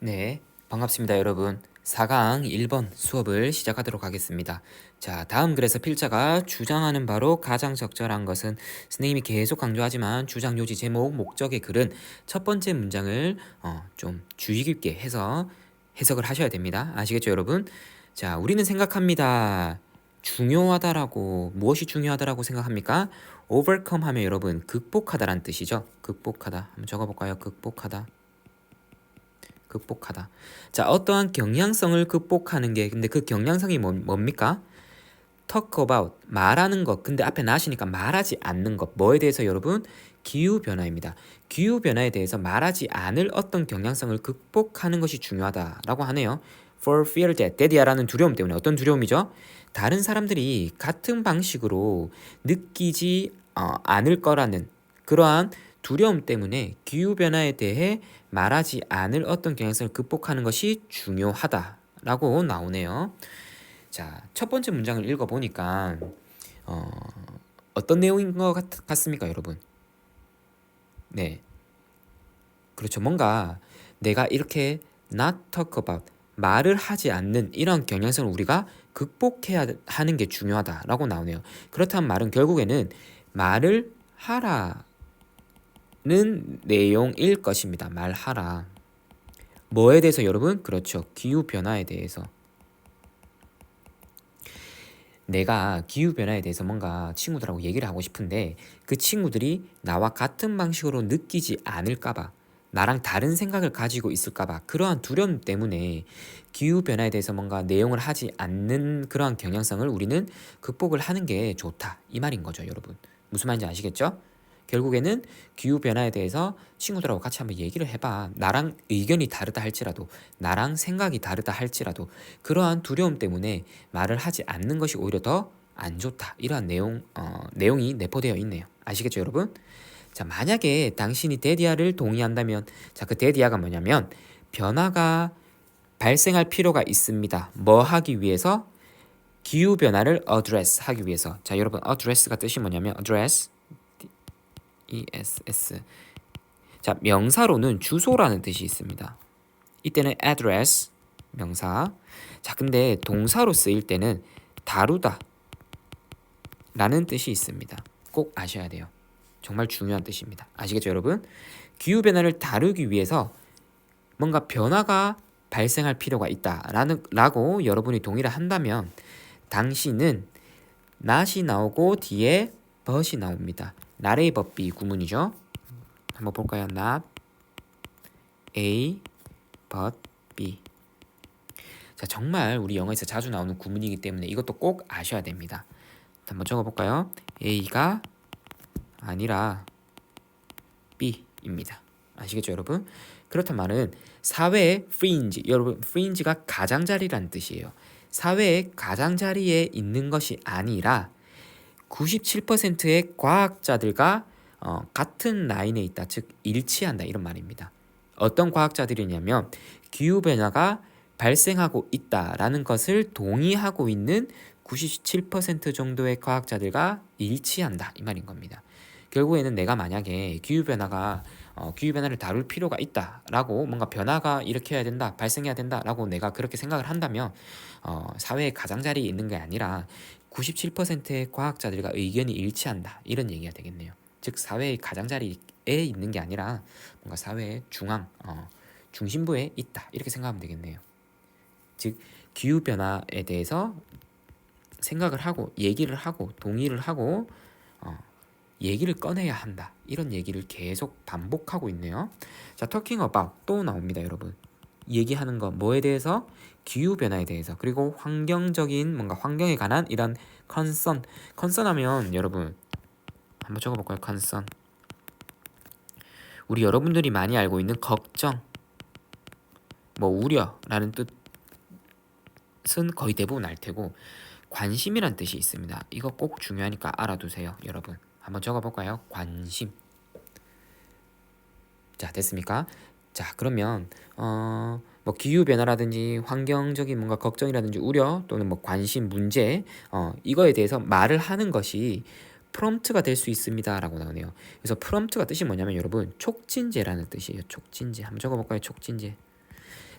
네, 반갑습니다, 여러분. 4강 1번 수업을 시작하도록 하겠습니다. 자, 다음 글에서 필자가 주장하는 바로 가장 적절한 것은 선생님이 계속 강조하지만 주장 요지 제목 목적의 글은 첫 번째 문장을 좀 주의 깊게 해서 해석을 하셔야 됩니다. 아시겠죠, 여러분? 자, 우리는 생각합니다. 중요하다라고 무엇이 중요하다라고 생각합니까? overcome 하면 여러분 극복하다란 뜻이죠. 극복하다. 한번 적어볼까요? 극복하다. 극복하다. 자, 어떠한 경향성을 극복하는 게 근데 그 경향성이 뭡니까? talk about 말하는 것. 근데 앞에 나시니까 말하지 않는 것. 뭐에 대해서 여러분? 기후 변화입니다. 기후 변화에 대해서 말하지 않을 어떤 경향성을 극복하는 것이 중요하다라고 하네요. For fear that that이야라는 두려움 때문에 어떤 두려움이죠? 다른 사람들이 같은 방식으로 느끼지 않을 거라는 그러한 두려움 때문에 기후변화에 대해 말하지 않을 어떤 경향성을 극복하는 것이 중요하다라고 나오네요. 자, 첫 번째 문장을 읽어보니까 어떤 내용인 것 같습니까, 여러분? 네, 그렇죠. 뭔가 내가 이렇게 not talk about 말을 하지 않는 이런 경향성을 우리가 극복해야 하는 게 중요하다라고 나오네요. 그렇다면 말은 결국에는 말을 하라 는 내용일 것입니다. 말하라. 뭐에 대해서 여러분? 그렇죠. 기후변화에 대해서. 내가 기후변화에 대해서 뭔가 친구들하고 얘기를 하고 싶은데 그 친구들이 나와 같은 방식으로 느끼지 않을까봐 나랑 다른 생각을 가지고 있을까봐 그러한 두려움 때문에 기후변화에 대해서 뭔가 내용을 하지 않는 그러한 경향성을 우리는 극복을 하는 게 좋다. 이 말인 거죠, 여러분. 무슨 말인지 아시겠죠? 결국에는 기후변화에 대해서 친구들하고 같이 한번 얘기를 해봐. 나랑 의견이 다르다 할지라도, 나랑 생각이 다르다 할지라도, 그러한 두려움 때문에 말을 하지 않는 것이 오히려 더 안 좋다. 이러한 내용이 내포되어 있네요. 아시겠죠, 여러분? 자, 만약에 당신이 데디아를 동의한다면, 자, 그 데디아가 뭐냐면, 변화가 발생할 필요가 있습니다. 뭐 하기 위해서? 기후변화를 address 하기 위해서. 자, 여러분, address가 뜻이 뭐냐면, address, ESS. 자, 명사로는 주소라는 뜻이 있습니다. 이때는 address, 명사. 자, 근데 동사로 쓰일 때는 다루다 라는 뜻이 있습니다. 꼭 아셔야 돼요. 정말 중요한 뜻입니다. 아시겠죠, 여러분? 기후변화를 다루기 위해서 뭔가 변화가 발생할 필요가 있다라고 여러분이 동의를 한다면 당신은 not이 나오고 뒤에 but이 나옵니다. not A but B 구문이죠. 한번 볼까요? not A but B. 자, 정말 우리 영어에서 자주 나오는 구문이기 때문에 이것도 꼭 아셔야 됩니다. 한번 적어볼까요? A가 아니라 B입니다. 아시겠죠, 여러분? 그렇단 말은 사회의 fringe, 여러분 fringe가 가장자리라는 뜻이에요. 사회의 가장자리에 있는 것이 아니라 97%의 과학자들과 같은 라인에 있다, 즉 일치한다 이런 말입니다. 어떤 과학자들이냐면 기후변화가 발생하고 있다라는 것을 동의하고 있는 97% 정도의 과학자들과 일치한다 이 말인 겁니다. 결국에는 내가 만약에 기후변화를 다룰 필요가 있다라고 뭔가 변화가 일으켜야 된다, 발생해야 된다라고 내가 그렇게 생각을 한다면 사회의 가장자리에 있는 게 아니라 97%의 과학자들과 의견이 일치한다 이런 얘기가 되겠네요. 즉 사회의 가장자리에 있는 게 아니라 뭔가 사회의 중심부에 있다 이렇게 생각하면 되겠네요. 즉 기후변화에 대해서 생각을 하고 얘기를 하고 동의를 하고 얘기를 꺼내야 한다 이런 얘기를 계속 반복하고 있네요. 자, talking about 또 나옵니다, 여러분. 얘기하는 거 뭐에 대해서? 기후변화에 대해서. 그리고 환경적인 뭔가 환경에 관한 이런 concern 하면 여러분 한번 적어볼까요? concern. 우리 여러분들이 많이 알고 있는 걱정, 뭐 우려라는 뜻은 거의 대부분 알 테고 관심이란 뜻이 있습니다. 이거 꼭 중요하니까 알아두세요, 여러분. 한번 적어볼까요? 관심. 자, 됐습니까? 자, 그러면 뭐 기후 변화라든지 환경적인 뭔가 걱정이라든지 우려 또는 뭐 관심 문제 이거에 대해서 말을 하는 것이 프롬프트가 될 수 있습니다라고 나오네요. 그래서 프롬프트가 뜻이 뭐냐면 여러분 촉진제라는 뜻이에요. 촉진제. 한번 적어볼까요? 촉진제.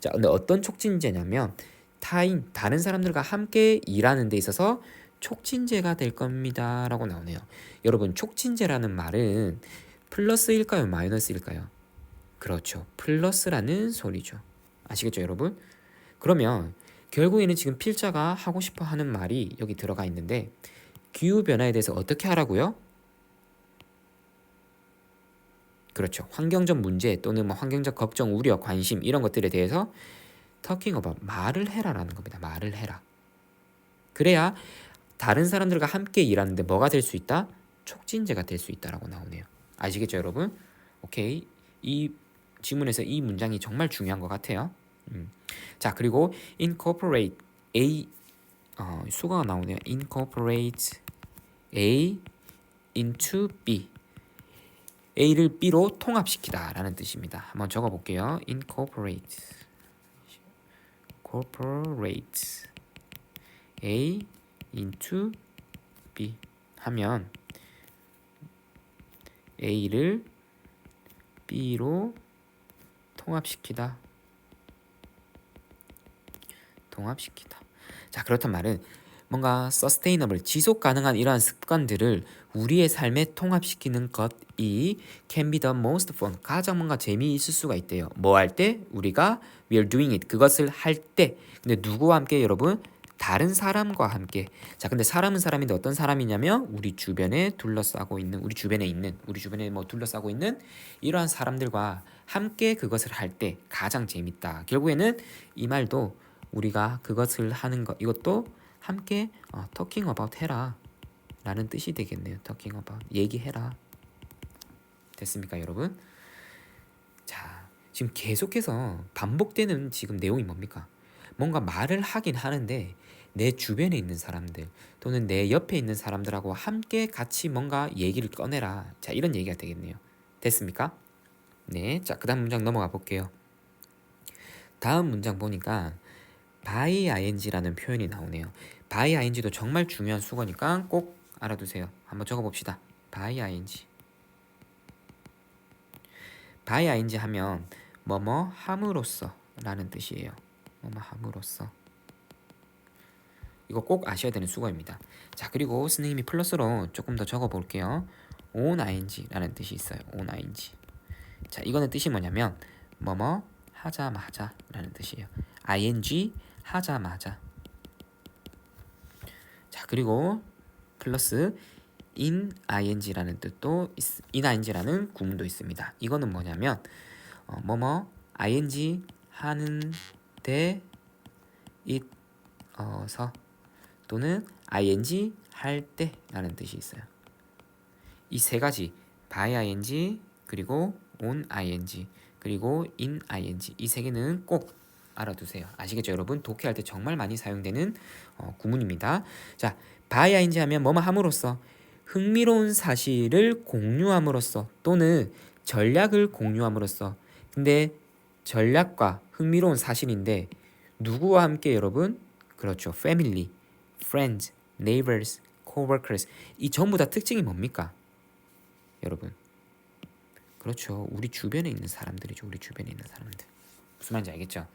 자, 근데 어떤 촉진제냐면 다른 사람들과 함께 일하는 데 있어서 촉진제가 될 겁니다. 라고 나오네요. 여러분, 촉진제라는 말은 플러스일까요? 마이너스일까요? 그렇죠. 플러스라는 소리죠. 아시겠죠, 여러분? 그러면 결국에는 지금 필자가 하고 싶어 하는 말이 여기 들어가 있는데 기후변화에 대해서 어떻게 하라고요? 그렇죠. 환경적 문제 또는 뭐 환경적 걱정, 우려, 관심 이런 것들에 대해서 talking about 말을 해라라는 겁니다. 말을 해라. 그래야 다른 사람들과 함께 일하는데 뭐가 될 수 있다? 촉진제가 될 수 있다라고 나오네요. 아시겠죠, 여러분? 오케이. 이 지문에서 이 문장이 정말 중요한 것 같아요. 자, 그리고 incorporate A 수가가 나오네요. incorporate A into B. A를 B로 통합시키다 라는 뜻입니다. 한번 적어볼게요. incorporate A into B 하면 A를 B로 통합시키다. 자, 그렇단 말은 뭔가 sustainable, 지속 가능한 이러한 습관들을 우리의 삶에 통합시키는 것이 can be the most fun, 가장 뭔가 재미있을 수가 있대요. 뭐 할 때? 우리가 we are doing it, 그것을 할 때. 근데 누구와 함께 여러분? 다른 사람과 함께. 자, 근데 사람은 사람인데 어떤 사람이냐면 우리 주변에 둘러싸고 있는, 우리 주변에 뭐 둘러싸고 있는 이러한 사람들과 함께 그것을 할 때 가장 재밌다. 결국에는 이 말도 우리가 그것을 하는 것, 이것도 함께 talking about 해라 라는 뜻이 되겠네요. talking about, 얘기해라. 됐습니까, 여러분? 자, 지금 계속해서 반복되는 지금 내용이 뭡니까? 뭔가 말을 하긴 하는데 내 주변에 있는 사람들 또는 내 옆에 있는 사람들하고 함께 같이 뭔가 얘기를 꺼내라. 자, 이런 얘기가 되겠네요. 됐습니까? 네, 자, 그 다음 문장 넘어가 볼게요. 다음 문장 보니까 by ing라는 표현이 나오네요. by ing도 정말 중요한 수거니까 꼭 알아두세요. 한번 적어봅시다. by ing. by ing 하면 뭐뭐 함으로써 라는 뜻이에요. 뭐뭐 함으로써. 이거 꼭 아셔야 되는 수거입니다. 자, 그리고 선생님이 플러스로 조금 더 적어볼게요. on ing 라는 뜻이 있어요. on ing. 자, 이거는 뜻이 뭐냐면 뭐뭐 하자마자 라는 뜻이에요. ing 하자마자. 자, 그리고 플러스 in ing라는 뜻도 in ing라는 구문도 있습니다. 이거는 뭐냐면 뭐뭐 ing 하는데 it어서 또는 ing 할 때라는 뜻이 있어요. 이 세 가지 by ing 그리고 on ing 그리고 in ing 이 세 개는 꼭 알아두세요. 아시겠죠, 여러분? 독해할 때 정말 많이 사용되는 구문입니다. 자, by ing 하면 뭐뭐 함으로써 흥미로운 사실을 공유함으로써 또는 전략을 공유함으로써. 근데 전략과 흥미로운 사실인데 누구와 함께 여러분? 그렇죠. family, friends, neighbors, coworkers. 이 전부 다 특징이 뭡니까? 여러분. 그렇죠. 우리 주변에 있는 사람들이죠. 우리 주변에 있는 사람들. 무슨 말인지 알겠죠?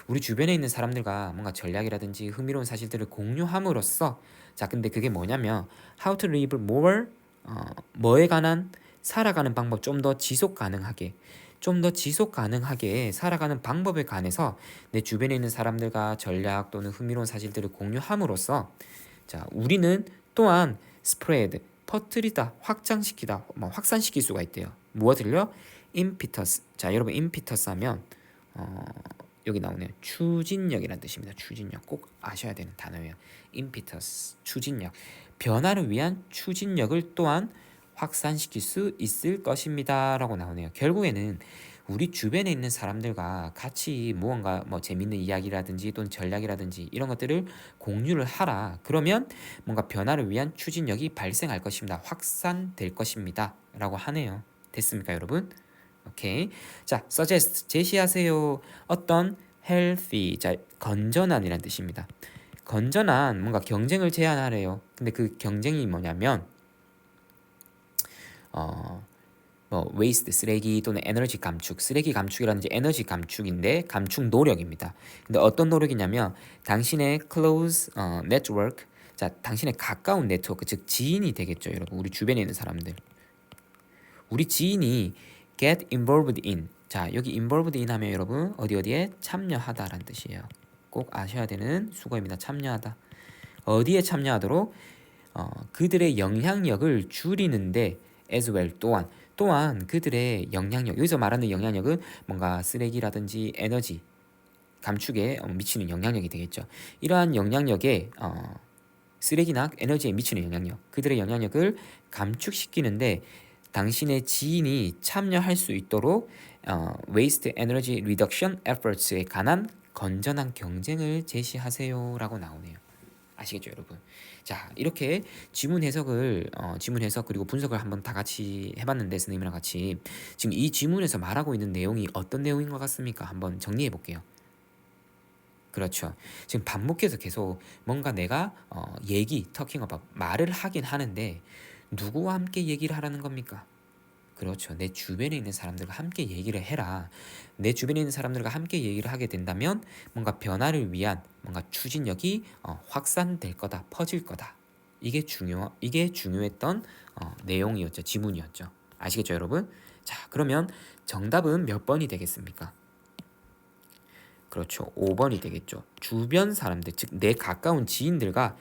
우리 주변에 있는 사람들과 뭔가 전략이라든지 흥미로운 사실들을 공유함으로써 자, 근데 그게 뭐냐면 how to live more 뭐에 관한 살아가는 방법 좀 더 지속 가능하게 살아가는 방법에 관해서 내 주변에 있는 사람들과 전략 또는 흥미로운 사실들을 공유함으로써 자, 우리는 또한 spread 퍼뜨리다, 확장시키다, 확산시킬 수가 있대요. 무엇을요? impetus. 자, 여러분 impetus 하면 여기 나오네요. 추진력이라는 뜻입니다. 추진력 꼭 아셔야 되는 단어예요. impetus, 추진력. 변화를 위한 추진력을 또한 확산시킬 수 있을 것입니다. 라고 나오네요. 결국에는 우리 주변에 있는 사람들과 같이 무언가 뭐 재밌는 이야기라든지 또는 전략이라든지 이런 것들을 공유를 하라. 그러면 뭔가 변화를 위한 추진력이 발생할 것입니다. 확산될 것입니다. 라고 하네요. 됐습니까, 여러분? 오케이. 자, suggest 제시하세요. 어떤 healthy, 자, 건전한이란 뜻입니다. 건전한 뭔가 경쟁을 제안하래요. 근데 그 경쟁이 뭐냐면 뭐 waste 쓰레기 또는 에너지 감축, 쓰레기 감축이라는 게 에너지 감축인데 감축 노력입니다. 근데 어떤 노력이냐면 당신의 close network, 자 당신의 가까운 네트워크, 즉 지인이 되겠죠, 여러분. 우리 주변에 있는 사람들, 우리 지인이 get involved in, 자 여기 involved in 하면 여러분 어디에 참여하다라는 뜻이에요. 꼭 아셔야 되는 수거입니다. 참여하다. 어디에 참여하도록? 그들의 영향력을 줄이는데 as well, 또한 그들의 영향력, 여기서 말하는 영향력은 뭔가 쓰레기라든지 에너지 감축에 미치는 영향력이 되겠죠. 이러한 영향력에 쓰레기나 에너지에 미치는 영향력, 그들의 영향력을 감축시키는데 당신의 지인이 참여할 수 있도록 waste energy reduction efforts에 관한 건전한 경쟁을 제시하세요 라고 나오네요. 아시겠죠, 여러분? 자, 이렇게 지문 해석을 지문 해석 그리고 분석을 한번 다 같이 해봤는데, 선생님이랑 같이 지금 이 지문에서 말하고 있는 내용이 어떤 내용인 것 같습니까? 한번 정리해 볼게요. 그렇죠. 지금 반복해서 계속 뭔가 내가 talking about 말을 하긴 하는데 누구와 함께 얘기를 하라는 겁니까? 그렇죠. 내 주변에 있는 사람들과 함께 얘기를 해라. 내 주변에 있는 사람들과 함께 얘기를 하게 된다면 뭔가 변화를 위한 뭔가 추진력이 확산될 거다, 퍼질 거다. 이게 중요했던 내용이었죠. 지문이었죠. 아시겠죠, 여러분? 자, 그러면 정답은 몇 번이 되겠습니까? 그렇죠. 5번이 되겠죠. 주변 사람들, 즉 내 가까운 지인들과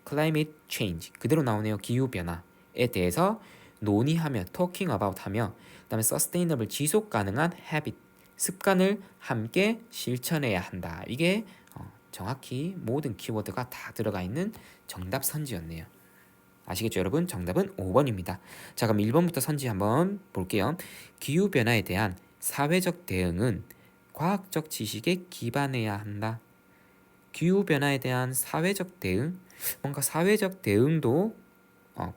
climate change, 그대로 나오네요. 기후 변화에 대해서 논의하며 talking about 하며, 그다음에 sustainable 지속 가능한 habit 습관을 함께 실천해야 한다. 이게 정확히 모든 키워드가 다 들어가 있는 정답 선지였네요. 아시겠죠, 여러분? 정답은 5번입니다. 자, 그럼 1번부터 선지 한번 볼게요. 기후 변화에 대한 사회적 대응은 과학적 지식에 기반해야 한다. 기후 변화에 대한 사회적 대응, 뭔가 사회적 대응도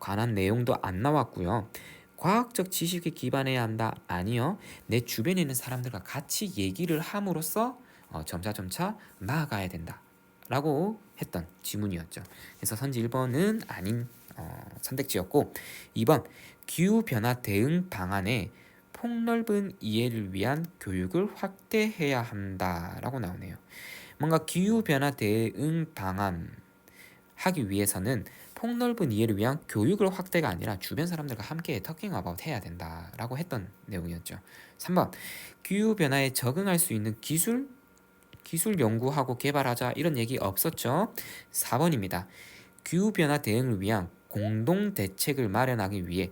관한 내용도 안 나왔고요. 과학적 지식에 기반해야 한다. 아니요. 내 주변에 있는 사람들과 같이 얘기를 함으로써 점차 나아가야 된다. 라고 했던 지문이었죠. 그래서 선지 1번은 아닌 선택지였고, 2번 기후변화 대응 방안에 폭넓은 이해를 위한 교육을 확대해야 한다라고 나오네요. 뭔가 기후변화 대응 방안 하기 위해서는 폭넓은 이해를 위한 교육을 확대가 아니라 주변 사람들과 함께 터킹 어바웃 해야 된다라고 했던 내용이었죠. 3번 기후변화에 적응할 수 있는 기술 연구하고 개발하자, 이런 얘기 없었죠. 4번입니다. 기후변화 대응을 위한 공동 대책을 마련하기 위해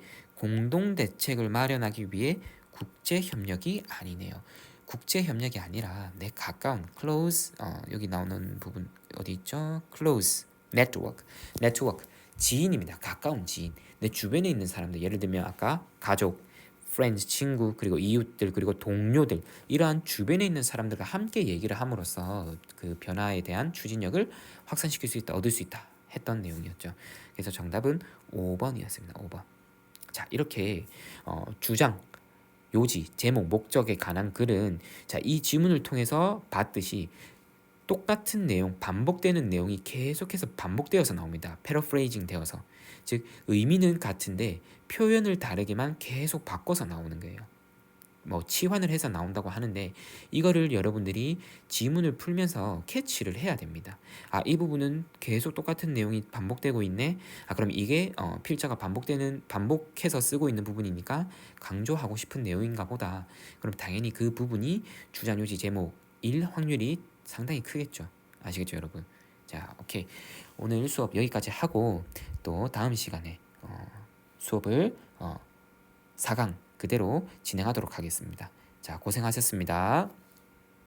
국제 협력이 아니네요. 국제 협력이 아니라 내 가까운 close, 여기 나오는 부분 어디 있죠? close network 지인입니다. 가까운 지인, 내 주변에 있는 사람들, 예를 들면 아까 가족, friends, 친구, 그리고 이웃들, 그리고 동료들, 이러한 주변에 있는 사람들과 함께 얘기를 함으로써 그 변화에 대한 추진력을 확산시킬 수 있다, 얻을 수 있다 했던 내용이었죠. 그래서 정답은 5번이었습니다. 5번. 자, 이렇게 주장, 요지, 제목, 목적에 관한 글은 자, 이 지문을 통해서 봤듯이 똑같은 내용, 반복되는 내용이 계속해서 반복되어서 나옵니다. 패러프레이징 되어서. 즉 의미는 같은데 표현을 다르게만 계속 바꿔서 나오는 거예요. 뭐 치환을 해서 나온다고 하는데 이거를 여러분들이 지문을 풀면서 캐치를 해야 됩니다. 아, 이 부분은 계속 똑같은 내용이 반복되고 있네. 아, 그럼 이게 필자가 반복해서 쓰고 있는 부분이니까 강조하고 싶은 내용인가 보다. 그럼 당연히 그 부분이 주장, 요지, 제목일 확률이 상당히 크겠죠. 아시겠죠, 여러분? 자, 오케이. 오늘 수업 여기까지 하고 또 다음 시간에 수업을 4강 그대로 진행하도록 하겠습니다. 자, 고생하셨습니다.